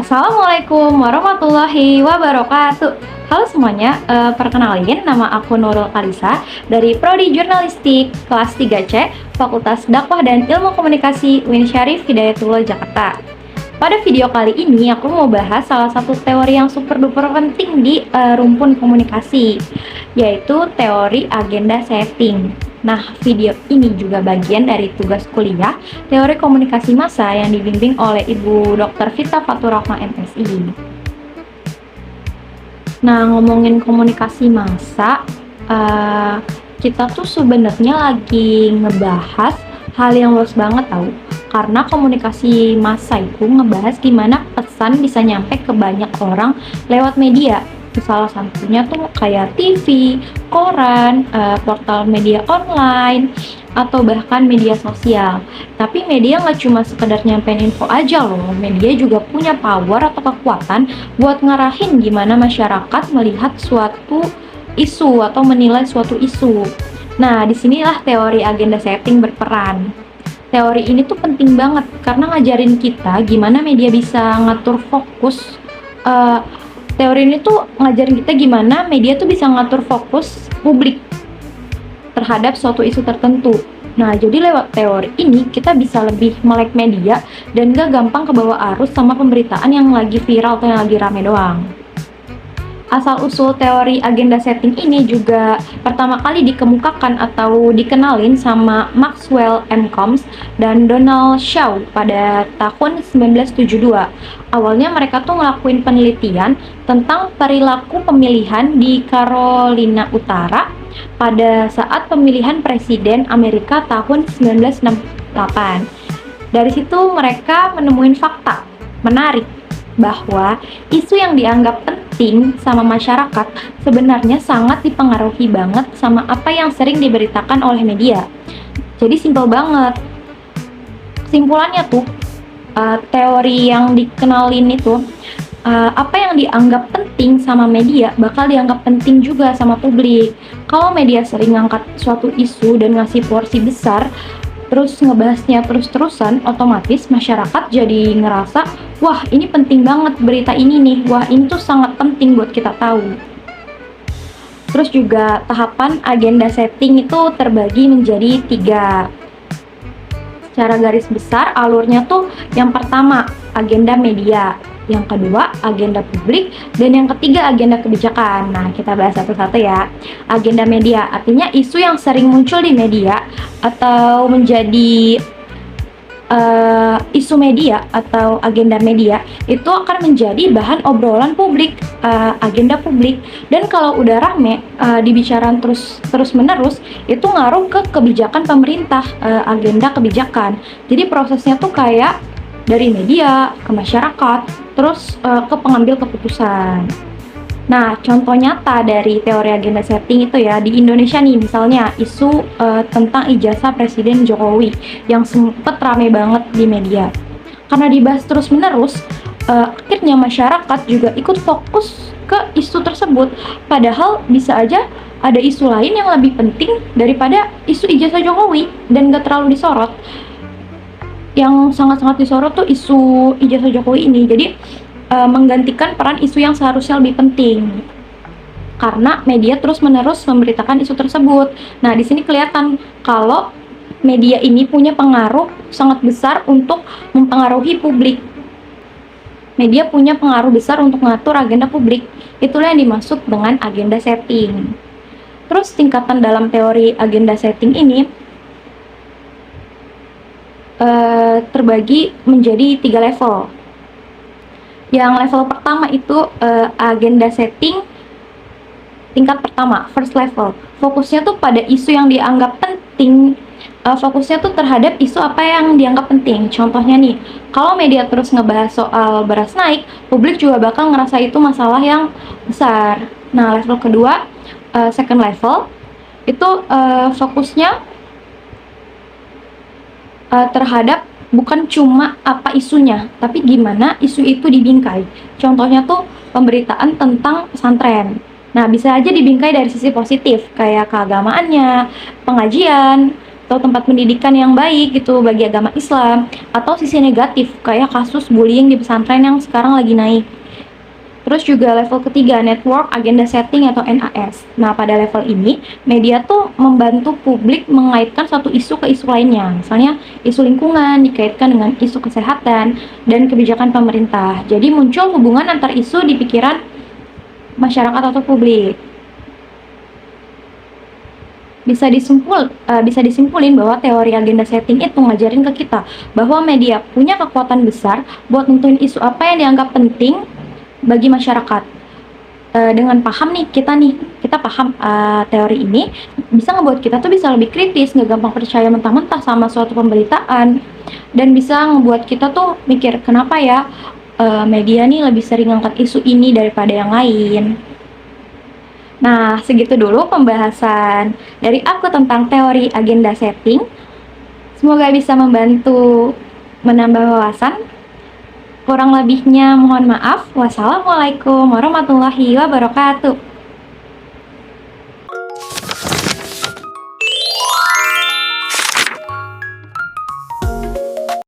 Assalamualaikum warahmatullahi wabarakatuh. Halo semuanya, perkenalin nama aku Nurul Kalisa dari Prodi Jurnalistik kelas 3C Fakultas Dakwah dan Ilmu Komunikasi UIN Syarif Hidayatullah Jakarta. Pada video kali ini aku mau bahas salah satu teori yang super duper penting di rumpun komunikasi, yaitu teori agenda setting. Nah, video ini juga bagian dari tugas kuliah teori komunikasi massa yang dibimbing oleh Ibu Dr. Vita Faturrahma MSI. Nah, ngomongin komunikasi massa, kita tuh sebenarnya lagi ngebahas hal yang luas banget tau. Karena komunikasi massa itu ngebahas gimana pesan bisa nyampe ke banyak orang lewat media. Salah satunya tuh kayak TV, koran, portal media online, atau bahkan media sosial. Tapi media nggak cuma sekedar nyampein info aja loh, media juga punya power atau kekuatan buat ngarahin gimana masyarakat melihat suatu isu atau menilai suatu isu. Nah, disinilah teori agenda setting berperan. Teori ini tuh penting banget karena ngajarin kita gimana media bisa ngatur fokus. Teori ini tuh ngajarin kita gimana media tuh bisa ngatur fokus publik terhadap suatu isu tertentu. Nah, jadi lewat teori ini kita bisa lebih melek media dan gak gampang kebawa arus sama pemberitaan yang lagi viral atau yang lagi rame doang. Asal-usul teori agenda setting ini juga pertama kali dikemukakan atau dikenalin sama Maxwell M. Combs dan Donald Shaw pada tahun 1972. Awalnya mereka tuh ngelakuin penelitian tentang perilaku pemilihan di Carolina Utara pada saat pemilihan presiden Amerika tahun 1968. Dari situ mereka menemuin fakta menarik bahwa isu yang dianggap penting sama masyarakat sebenarnya sangat dipengaruhi banget sama apa yang sering diberitakan oleh media. Jadi simpel banget. Kesimpulannya tuh, teori yang dikenalin itu, apa yang dianggap penting sama media bakal dianggap penting juga sama publik. Kalau media sering ngangkat suatu isu dan ngasih porsi besar, terus ngebahasnya terus-terusan, otomatis masyarakat jadi ngerasa, wah ini penting banget berita ini nih, wah ini tuh sangat penting buat kita tahu. Terus juga tahapan agenda setting itu terbagi menjadi 3. Secara garis besar alurnya tuh yang pertama agenda media, yang kedua agenda publik, dan yang ketiga agenda kebijakan. Nah, kita bahas satu-satu ya. Agenda media artinya isu yang sering muncul di media atau menjadi isu media atau agenda media itu akan menjadi bahan obrolan publik, agenda publik, dan kalau udah rame dibicarakan terus menerus itu ngaruh ke kebijakan pemerintah, agenda kebijakan. Jadi prosesnya tuh kayak dari media ke masyarakat terus ke pengambil keputusan. Nah, contoh nyata dari teori agenda setting itu ya, di Indonesia nih misalnya isu tentang ijazah Presiden Jokowi yang sempet rame banget di media. Karena dibahas terus-menerus, akhirnya masyarakat juga ikut fokus ke isu tersebut. Padahal bisa aja ada isu lain yang lebih penting daripada isu ijazah Jokowi dan gak terlalu disorot. Yang sangat-sangat disorot tuh isu ijazah Jokowi ini. Jadi menggantikan peran isu yang seharusnya lebih penting karena media terus-menerus memberitakan isu tersebut. Nah, di sini kelihatan kalau media ini punya pengaruh sangat besar untuk mempengaruhi publik. Media punya pengaruh besar untuk mengatur agenda publik. Itulah yang dimaksud dengan agenda setting. Terus tingkatan dalam teori agenda setting ini terbagi menjadi 3 level. Yang level pertama itu agenda setting tingkat pertama, first level. Fokusnya tuh pada isu yang dianggap penting, fokusnya tuh terhadap isu apa yang dianggap penting. Contohnya nih, kalau media terus ngebahas soal beras naik, publik juga bakal ngerasa itu masalah yang besar. Nah, level kedua, second level, itu fokusnya terhadap bukan cuma apa isunya, tapi gimana isu itu dibingkai. Contohnya tuh pemberitaan tentang pesantren. Nah, bisa aja dibingkai dari sisi positif, kayak keagamaannya, pengajian, atau tempat pendidikan yang baik gitu bagi agama Islam, atau sisi negatif kayak kasus bullying di pesantren yang sekarang lagi naik. Terus juga level ketiga, network agenda setting atau NAS. Nah, pada level ini, media tuh membantu publik mengaitkan satu isu ke isu lainnya. Misalnya, isu lingkungan dikaitkan dengan isu kesehatan dan kebijakan pemerintah. Jadi muncul hubungan antar isu di pikiran masyarakat atau publik. Bisa disimpulin bahwa teori agenda setting itu ngajarin ke kita bahwa media punya kekuatan besar buat nentuin isu apa yang dianggap penting bagi masyarakat. Dengan paham nih kita paham teori ini bisa ngebuat kita tuh bisa lebih kritis, nggak gampang percaya mentah-mentah sama suatu pemberitaan, dan bisa ngebuat kita tuh mikir kenapa ya media nih lebih sering angkat isu ini daripada yang lain. Nah, segitu dulu pembahasan dari aku tentang teori agenda setting. Semoga bisa membantu menambah wawasan. Kurang lebihnya mohon maaf. Wassalamualaikum warahmatullahi wabarakatuh.